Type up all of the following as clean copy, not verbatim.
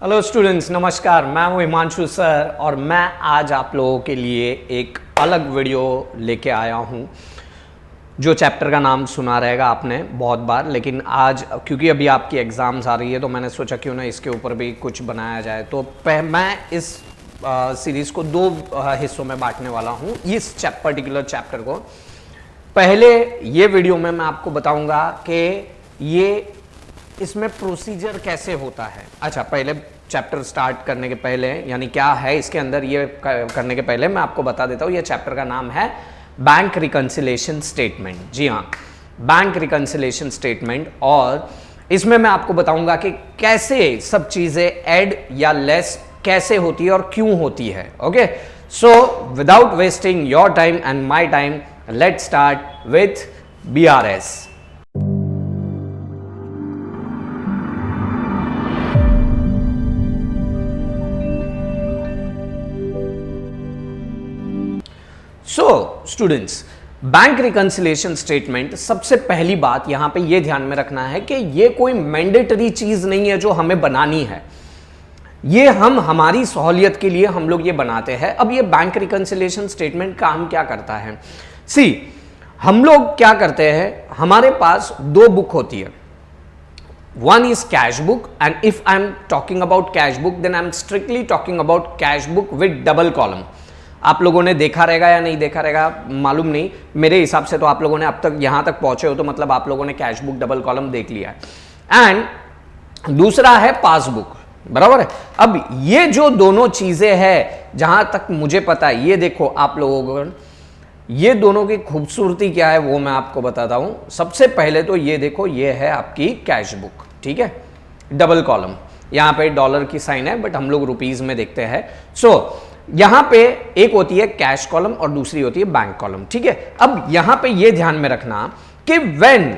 Hello students, नमस्कार। मैं हूं हिमांशु सर और मैं आज आप लोगों के लिए एक अलग वीडियो लेके आया हूं। जो चैप्टर का नाम सुना रहेगा आपने बहुत बार, लेकिन आज क्योंकि अभी आपकी एग्ज़ाम्स आ रही है तो मैंने सोचा क्यों ना इसके ऊपर भी कुछ बनाया जाए। तो मैं इस सीरीज़ को दो हिस्सों में बांटने वाला हूं। इस पर्टिकुलर चैप्टर को पहले ये वीडियो में मैं आपको बताऊंगा कि ये इसमें प्रोसीजर कैसे होता है। अच्छा, पहले चैप्टर स्टार्ट करने के पहले, यानी क्या है इसके अंदर, ये करने के पहले मैं आपको बता देता हूँ। ये चैप्टर का नाम है बैंक रिकंसिलिएशन स्टेटमेंट। जी हाँ, बैंक रिकंसिलिएशन स्टेटमेंट। और इसमें मैं आपको बताऊंगा कि कैसे सब चीज़ें ऐड या लेस कैसे होती है और क्यों होती है। Okay, so without wasting your time and my time, let's start with BRS। So students, bank reconciliation statement, सबसे पहली बात यहां पे ये ध्यान में रखना है कि ये कोई मैंडेटरी चीज नहीं है जो हमें बनानी है। ये हम हमारी सहूलियत के लिए हम लोग ये बनाते हैं। अब ये बैंक रिकंसिलिएशन स्टेटमेंट काम क्या करता है? सी, हम लोग क्या करते हैं, हमारे पास दो बुक होती है। One is cash book, and if I am talking about cash book then I am strictly talking about cash book with double column. आप लोगों ने देखा रहेगा या नहीं देखा रहेगा मालूम नहीं, मेरे हिसाब से तो आप लोगों ने अब तक यहां तक पहुंचे हो तो मतलब आप लोगों ने कैश बुक डबल कॉलम देख लिया है। एंड दूसरा है पासबुक, बराबर है। अब ये जो दोनों चीजें हैं, जहां तक मुझे पता है, ये देखो आप लोगों को, ये दोनों की खूबसूरती क्या है वो मैं आपको बताता हूं। सबसे पहले तो ये देखो, ये है आपकी कैश बुक, ठीक है, डबल कॉलम। यहां पे डॉलर की साइन है बट हम लोग रुपीज में देखते हैं। सो यहां पे एक होती है कैश कॉलम और दूसरी होती है बैंक कॉलम, ठीक है। अब यहां पे ये ध्यान में रखना कि व्हेन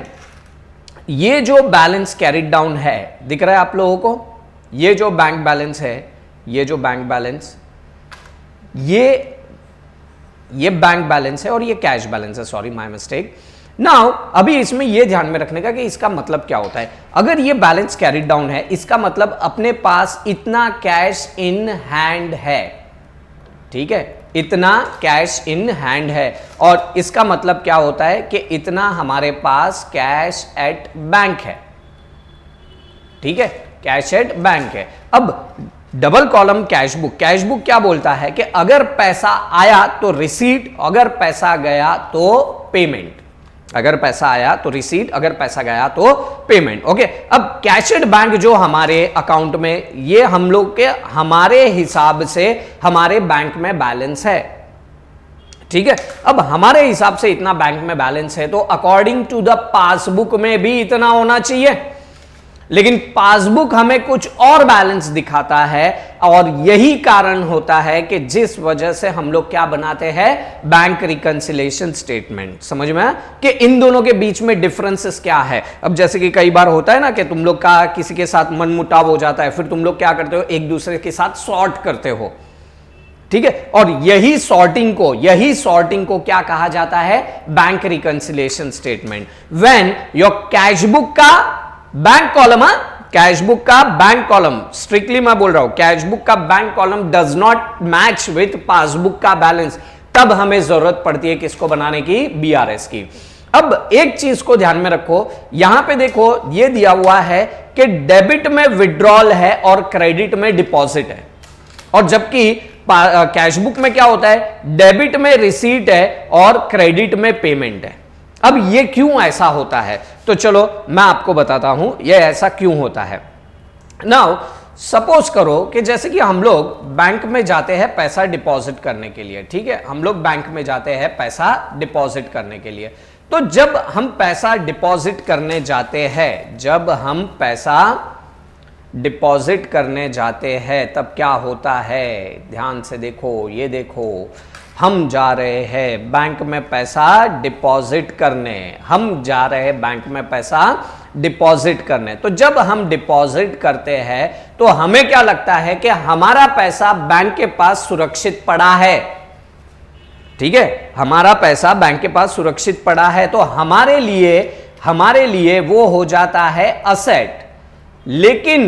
ये जो बैलेंस कैरिड डाउन है, दिख रहा है आप लोगों को, ये जो बैंक बैलेंस है, ये जो बैंक बैलेंस, ये बैंक बैलेंस है और ये कैश बैलेंस है, सॉरी माय मिस्टेक। नाउ अभी इसमें यह ध्यान में रखने का कि इसका मतलब क्या होता है। अगर ये बैलेंस कैरिड डाउन है, इसका मतलब अपने पास इतना कैश इन हैंड है, ठीक है, इतना कैश इन हैंड है। और इसका मतलब क्या होता है कि इतना हमारे पास कैश एट बैंक है, ठीक है, कैश एट बैंक है। अब double column cash book, cash book क्या बोलता है कि अगर पैसा आया तो रिसीट, अगर पैसा गया तो पेमेंट। अगर पैसा आया तो रिसीट, अगर पैसा गया तो पेमेंट। ओके, अब कैशड बैंक जो हमारे अकाउंट में, ये हम लोग के हमारे हिसाब से हमारे बैंक में बैलेंस है, ठीक है। अब हमारे हिसाब से इतना बैंक में बैलेंस है तो अकॉर्डिंग टू द पासबुक में भी इतना होना चाहिए, लेकिन पासबुक हमें कुछ और बैलेंस दिखाता है। और यही कारण होता है कि जिस वजह से हम लोग क्या बनाते हैं, बैंक रिकंसिलिएशन स्टेटमेंट। समझ में आया कि इन दोनों के बीच में डिफरेंसेस क्या है। अब जैसे कि कई बार होता है ना कि तुम लोग का किसी के साथ मनमुटाव हो जाता है, फिर तुम लोग क्या करते हो, एक दूसरे के साथ सॉर्ट करते हो, ठीक है। और यही सॉर्टिंग को क्या कहा जाता है, bank reconciliation statement. When your cash book का बैंक कॉलम, कैश बुक का बैंक कॉलम, स्ट्रिक्टली मैं बोल रहा हूं, कैश बुक का bank column does not match with passbook का बैलेंस, तब हमें जरूरत पड़ती है किसको बनाने की, BRS की। अब एक चीज को ध्यान में रखो, यहां पे देखो ये दिया हुआ है कि डेबिट में विड्रॉल है और क्रेडिट में डिपॉजिट है, और जबकि कैश बुक में क्या होता है, डेबिट में रिसीट है और क्रेडिट में पेमेंट है। अब ये क्यों ऐसा होता है, तो चलो मैं आपको बताता हूं ये ऐसा क्यों होता है। नाउ सपोज करो कि जैसे कि हम लोग बैंक में जाते हैं पैसा डिपॉजिट करने के लिए, ठीक है, हम लोग बैंक में जाते हैं पैसा डिपॉजिट करने के लिए। तो जब हम पैसा डिपॉजिट करने जाते हैं, जब हम पैसा डिपॉजिट करने जाते हैं तब क्या होता है, ध्यान से देखो, ये देखो, हम जा रहे हैं बैंक में पैसा डिपॉजिट करने, हम जा रहे हैं बैंक में पैसा डिपॉजिट करने। तो जब हम डिपॉजिट करते हैं तो हमें क्या लगता है कि हमारा पैसा बैंक के पास सुरक्षित पड़ा है, ठीक है, हमारा पैसा बैंक के पास सुरक्षित पड़ा है, तो हमारे लिए वो हो जाता है असेट। लेकिन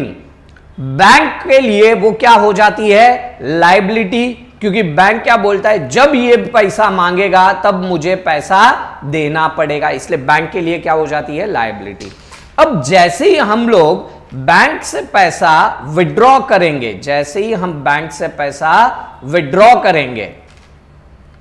बैंक के लिए वो क्या हो जाती है, लायबिलिटी, क्योंकि बैंक क्या बोलता है, जब ये पैसा मांगेगा तब मुझे पैसा देना पड़ेगा, इसलिए बैंक के लिए क्या हो जाती है, लायबिलिटी। अब जैसे ही हम लोग बैंक से पैसा विड्रॉ करेंगे, जैसे ही हम बैंक से पैसा विड्रॉ करेंगे,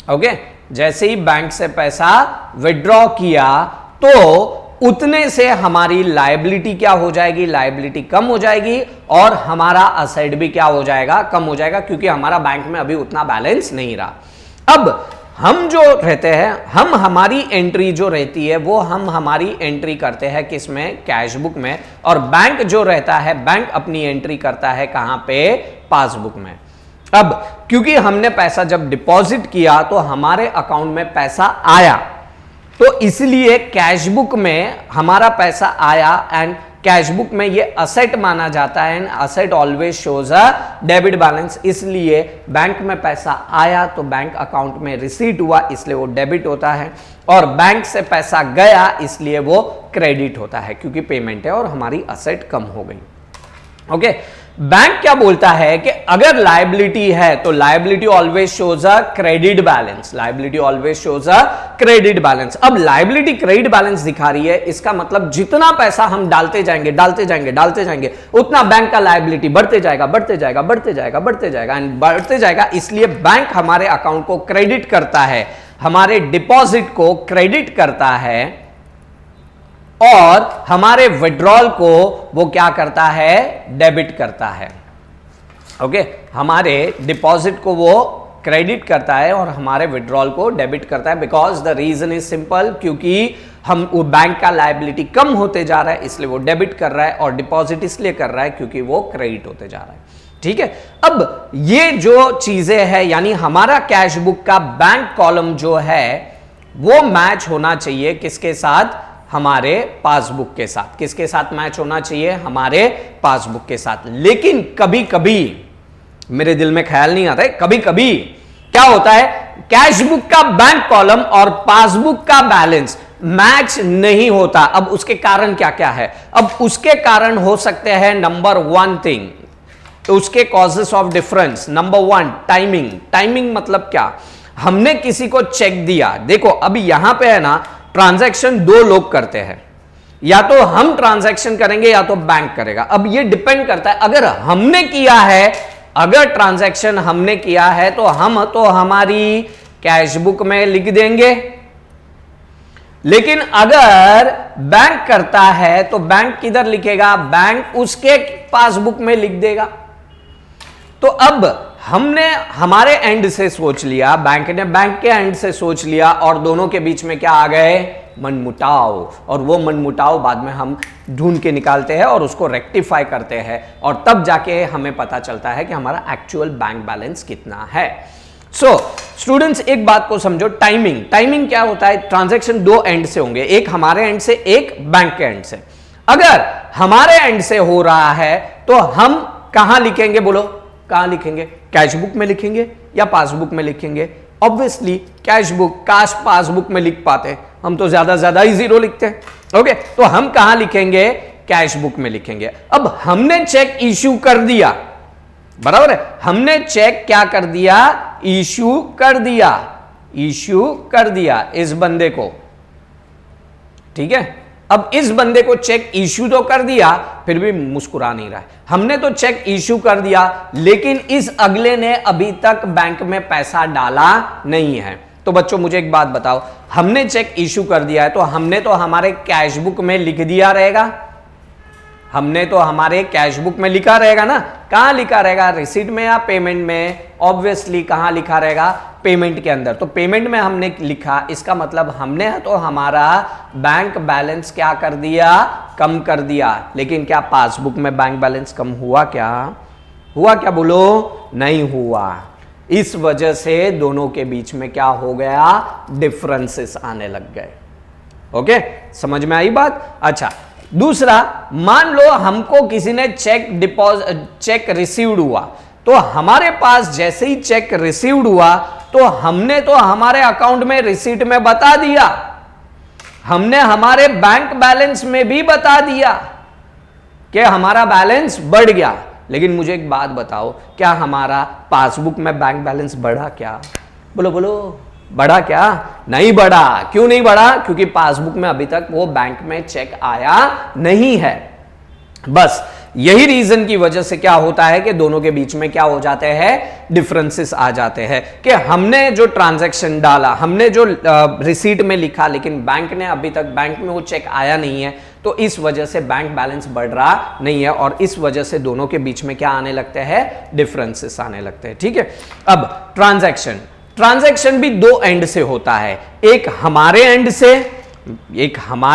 ओके, जैसे ही बैंक से पैसा विड्रॉ किया तो उतने से हमारी लायबिलिटी क्या हो जाएगी, लायबिलिटी कम हो जाएगी और हमारा असेट भी क्या हो जाएगा, कम हो जाएगा, क्योंकि हमारा बैंक में अभी उतना बैलेंस नहीं रहा। अब हम जो रहते हैं, हम हमारी एंट्री जो रहती है वो हम हमारी एंट्री करते हैं किसमें, कैश बुक में, और बैंक जो रहता है, बैंक अपनी एंट्री करता है कहां पे, पासबुक में। अब क्योंकि हमने पैसा जब डिपॉजिट किया तो हमारे अकाउंट में पैसा आया, तो इसलिए कैश बुक में हमारा पैसा आया एंड कैश बुक में ये असेट माना जाता है, and asset always shows a debit balance, इसलिए बैंक में पैसा आया तो बैंक अकाउंट में रिसीट हुआ, इसलिए वो डेबिट होता है, और बैंक से पैसा गया इसलिए वो क्रेडिट होता है, क्योंकि पेमेंट है और हमारी असेट कम हो गई। ओके, बैंक क्या बोलता है कि अगर लायबिलिटी है तो liability always shows a credit balance, liability always shows a credit balance. अब लायबिलिटी क्रेडिट बैलेंस दिखा रही है, इसका मतलब जितना पैसा हम डालते जाएंगे उतना बैंक का लायबिलिटी बढ़ते जाएगा, एंड बढ़ते जाएगा, इसलिए बैंक हमारे अकाउंट को क्रेडिट करता है, हमारे डिपॉजिट को क्रेडिट करता है, और हमारे विड्रॉल को वो क्या करता है, डेबिट करता है। ओके, हमारे डिपॉजिट को वो क्रेडिट करता है और हमारे विड्रॉल को डेबिट करता है, because the reason is simple, क्योंकि हम वो बैंक का लायबिलिटी कम होते जा रहा है इसलिए वो डेबिट कर रहा है, और डिपॉजिट इसलिए कर रहा है क्योंकि वो क्रेडिट होते जा रहा है। ठीक है, अब ये जो चीजें हैं, यानी हमारा कैश बुक का बैंक कॉलम जो है वो मैच होना चाहिए किसके साथ, हमारे पासबुक के साथ। किसके साथ मैच होना चाहिए, हमारे पासबुक के साथ। लेकिन कभी कभी मेरे दिल में ख्याल नहीं आता है, कभी कभी क्या होता है, कैश बुक का बैंक कॉलम और पासबुक का बैलेंस मैच नहीं होता। अब उसके कारण क्या क्या है, अब उसके कारण हो सकते हैं, नंबर वन थिंग, उसके causes of difference, number one timing. Timing मतलब क्या, हमने किसी को चेक दिया, देखो अभी यहां पे है ना, ट्रांजैक्शन दो लोग करते हैं, या तो हम ट्रांजैक्शन करेंगे या तो बैंक करेगा। अब ये डिपेंड करता है, अगर हमने किया है, अगर ट्रांजैक्शन हमने किया है तो हम तो हमारी कैश बुक में लिख देंगे, लेकिन अगर बैंक करता है तो बैंक किधर लिखेगा, बैंक उसके पासबुक में लिख देगा। तो अब हमने हमारे एंड से सोच लिया, बैंक ने बैंक के एंड से सोच लिया, और दोनों के बीच में क्या आ गए, मनमुटाव, और वो मनमुटाव बाद में हम ढूंढ के निकालते हैं और उसको रेक्टिफाई करते हैं, और तब जाके हमें पता चलता है कि हमारा एक्चुअल बैंक बैलेंस कितना है। सो स्टूडेंट्स, एक बात को समझो, टाइमिंग। टाइमिंग क्या होता है, ट्रांजैक्शन दो एंड से होंगे, एक हमारे एंड से, एक बैंक के एंड से। अगर हमारे एंड से हो रहा है तो हम कहां लिखेंगे, बोलो कहां लिखेंगे, कैश बुक में लिखेंगे या पासबुक में लिखेंगे? ऑब्वियसली कैश बुक, काश पासबुक में लिख पाते, हम तो ज्यादा ही जीरो लिखते हैं। ओके, तो हम कहां लिखेंगे, कैश बुक में लिखेंगे। अब हमने चेक इश्यू कर दिया, बराबर है, हमने चेक क्या कर दिया, इश्यू कर दिया इस बंदे को, ठीक है। अब इस बंदे को चेक इश्यू तो कर दिया, फिर भी मुस्कुरा नहीं रहा है। हमने तो चेक इश्यू कर दिया, लेकिन इस अगले ने अभी तक बैंक में पैसा डाला नहीं है। तो बच्चों मुझे एक बात बताओ, हमने चेक इश्यू कर दिया है तो हमने तो हमारे कैश बुक में लिख दिया रहेगा, हमने तो हमारे कैश बुक में लिखा रहेगा ना। कहां लिखा रहेगा, रिसीट में या पेमेंट में? ऑब्वियसली कहां लिखा रहेगा, पेमेंट के अंदर। तो पेमेंट में हमने लिखा, इसका मतलब हमने तो हमारा बैंक बैलेंस क्या कर दिया, कम कर दिया। लेकिन क्या पासबुक में बैंक बैलेंस कम हुआ क्या, बोलो, नहीं हुआ। इस वजह से दोनों के बीच में क्या हो गया, डिफरेंसेस आने लग गए। ओके, समझ में आई बात? अच्छा, दूसरा, मान लो हमको किसी ने चेक रिसीव्ड हुआ, तो हमारे पास जैसे ही चेक रिसीव्ड हुआ तो हमने तो हमारे अकाउंट में रिसीट में बता दिया, हमने हमारे बैंक बैलेंस में भी बता दिया कि हमारा बैलेंस बढ़ गया। लेकिन मुझे एक बात बताओ, क्या हमारा पासबुक में बैंक बैलेंस बढ़ा क्या? बोलो बोलो, बढ़ा क्या? नहीं बढ़ा। क्यों नहीं बढ़ा? क्योंकि पासबुक में अभी तक वो बैंक में चेक आया नहीं है। बस यही रीजन की वजह से क्या होता है कि दोनों के बीच में क्या हो जाते हैं, डिफरेंसेस आ जाते हैं कि हमने जो ट्रांजैक्शन डाला, हमने जो रिसीट में लिखा, लेकिन बैंक ने अभी तक बैंक में वो चेक आया नहीं है, तो इस वजह से बैंक बैलेंस बढ़ रहा नहीं है और इस वजह से दोनों के बीच में क्या आने लगते हैं, डिफरेंसेस आने लगते हैं। ठीक है, अब ट्रांजैक्शन भी दो एंड से होता है, एक हमारे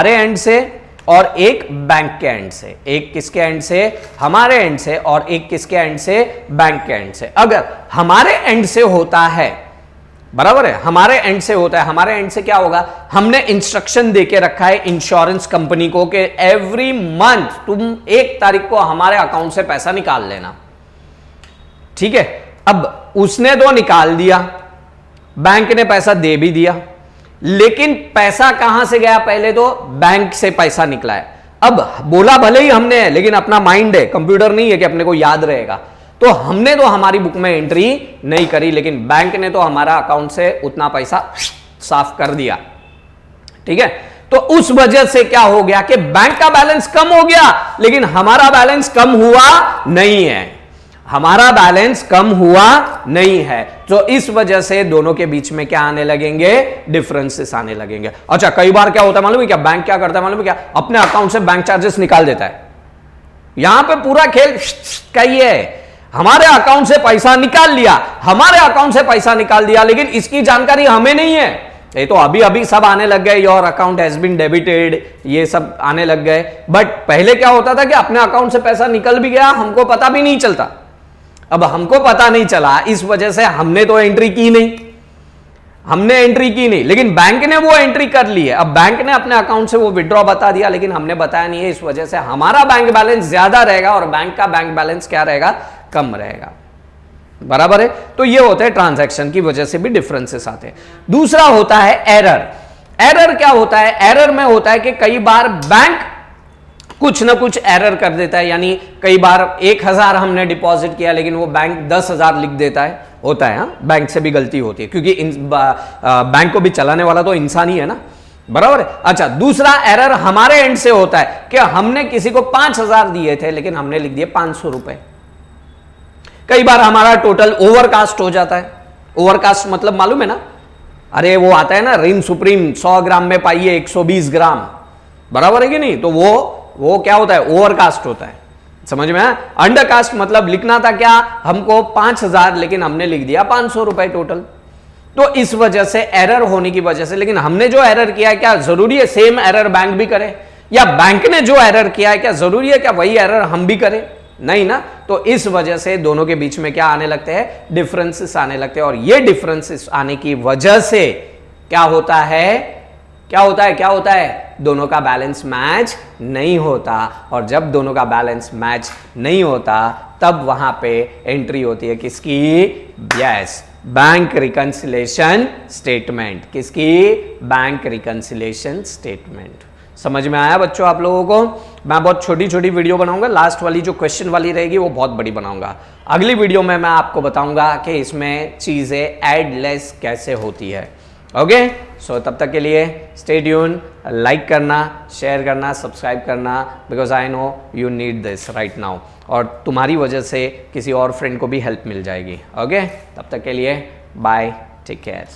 एंड से और एक बैंक के एंड से। एक किसके एंड से? हमारे एंड से। और एक किसके एंड से? बैंक के एंड से। अगर हमारे एंड से होता है, बराबर है, हमारे एंड से होता है, हमारे एंड से क्या होगा, हमने इंस्ट्रक्शन देके रखा है इंश्योरेंस कंपनी को कि एवरी मंथ तुम 1 तारीख को हमारे अकाउंट से पैसा निकाल लेना। ठीक है, अब उसने तो निकाल दिया, बैंक ने पैसा दे भी दिया, लेकिन पैसा कहां से गया? पहले तो बैंक से पैसा निकला है। अब बोला भले ही हमने है, लेकिन अपना माइंड है, कंप्यूटर नहीं है कि अपने को याद रहेगा, तो हमने तो हमारी बुक में एंट्री नहीं करी, लेकिन बैंक ने तो हमारा अकाउंट से उतना पैसा साफ कर दिया। ठीक है, तो उस वजह से क्या हो गया कि बैंक का बैलेंस कम हो गया, लेकिन हमारा बैलेंस कम हुआ नहीं है, हमारा बैलेंस कम हुआ नहीं है। तो इस वजह से दोनों के बीच में क्या आने लगेंगे, डिफरेंसेस आने लगेंगे। अच्छा, कई बार क्या होता है मालूम है क्या? बैंक क्या करता है मालूम है क्या? अपने अकाउंट से बैंक चार्जेस निकाल देता है। यहां पे पूरा खेल कही है, हमारे अकाउंट से पैसा निकाल लिया, हमारे अकाउंट से पैसा निकाल दिया, लेकिन इसकी जानकारी हमें नहीं है। ये तो अभी अभी सब आने लग गए, your account has been debited, ये सब आने लग गए। बट पहले क्या होता था कि अपने अकाउंट से पैसा निकल भी गया, हमको पता भी नहीं चलता। अब हमको पता नहीं चला, इस वजह से हमने तो एंट्री की नहीं, लेकिन बैंक ने वो एंट्री कर ली है। अब बैंक ने अपने अकाउंट से वो विड्रॉ बता दिया, लेकिन हमने बताया नहीं है, इस वजह से हमारा बैंक बैलेंस ज्यादा रहेगा और बैंक का बैंक बैलेंस क्या रहेगा, कम रहेगा। बराबर है, तो ये होता है ट्रांजैक्शन की वजह से भी डिफरेंसेस आते हैं। दूसरा होता है एरर क्या होता है? एरर में होता है कि कई बार बैंक कुछ ना कुछ एरर कर देता है, यानी कई बार 1000 हमने डिपॉजिट किया, लेकिन वो बैंक 10,000 लिख देता है, होता है। हाँ, बैंक से भी गलती होती है, क्योंकि बैंक को भी चलाने वाला तो इंसान ही है ना, बराबर है। अच्छा, दूसरा एरर हमारे एंड से होता है कि हमने किसी को 5,000 दिए थे, लेकिन हमने लिख दिए 500 रुपए। कई बार हमारा टोटल ओवरकास्ट हो जाता है। ओवरकास्ट मतलब मालूम है ना? अरे वो आता है ना, रिन सुप्रीम 100 ग्राम में पाइए 120 ग्राम, बराबर है कि नहीं? तो वो क्या होता है, ओवरकास्ट होता है। समझ में आया? अंडरकास्ट मतलब लिखना था क्या, हमको 5,000, लेकिन हमने लिख दिया 500 रुपए टोटल। तो इस वजह से एरर होने की वजह से, लेकिन हमने जो एरर किया है, क्या जरूरी है सेम एरर बैंक भी करे? या बैंक ने जो एरर किया है, क्या जरूरी है क्या वही एरर हम भी करें? नहीं ना। तो इस वजह से दोनों के बीच में क्या आने लगते हैं, डिफरेंसेस आने लगते हैं। और ये डिफरेंसेस आने की वजह से क्या होता है, दोनों का बैलेंस मैच नहीं होता। और जब दोनों का बैलेंस मैच नहीं होता, तब वहां पे एंट्री होती है किसकी? Yes, bank reconciliation statement. किसकी? Bank reconciliation statement. समझ में आया बच्चों आप लोगों को? मैं बहुत छोटी छोटी वीडियो बनाऊंगा, लास्ट वाली जो क्वेश्चन वाली रहेगी वो बहुत बड़ी बनाऊंगा। अगली वीडियो में मैं आपको बताऊंगा कि इसमें चीजें ऐड लेस कैसे होती है। ओके, सो तब तक के लिए स्टे ट्यून, लाइक करना, शेयर करना, सब्सक्राइब करना, because I know you need this right now. और तुम्हारी वजह से किसी और फ्रेंड को भी हेल्प मिल जाएगी। ओके, तब तक के लिए बाय, टेक केयर।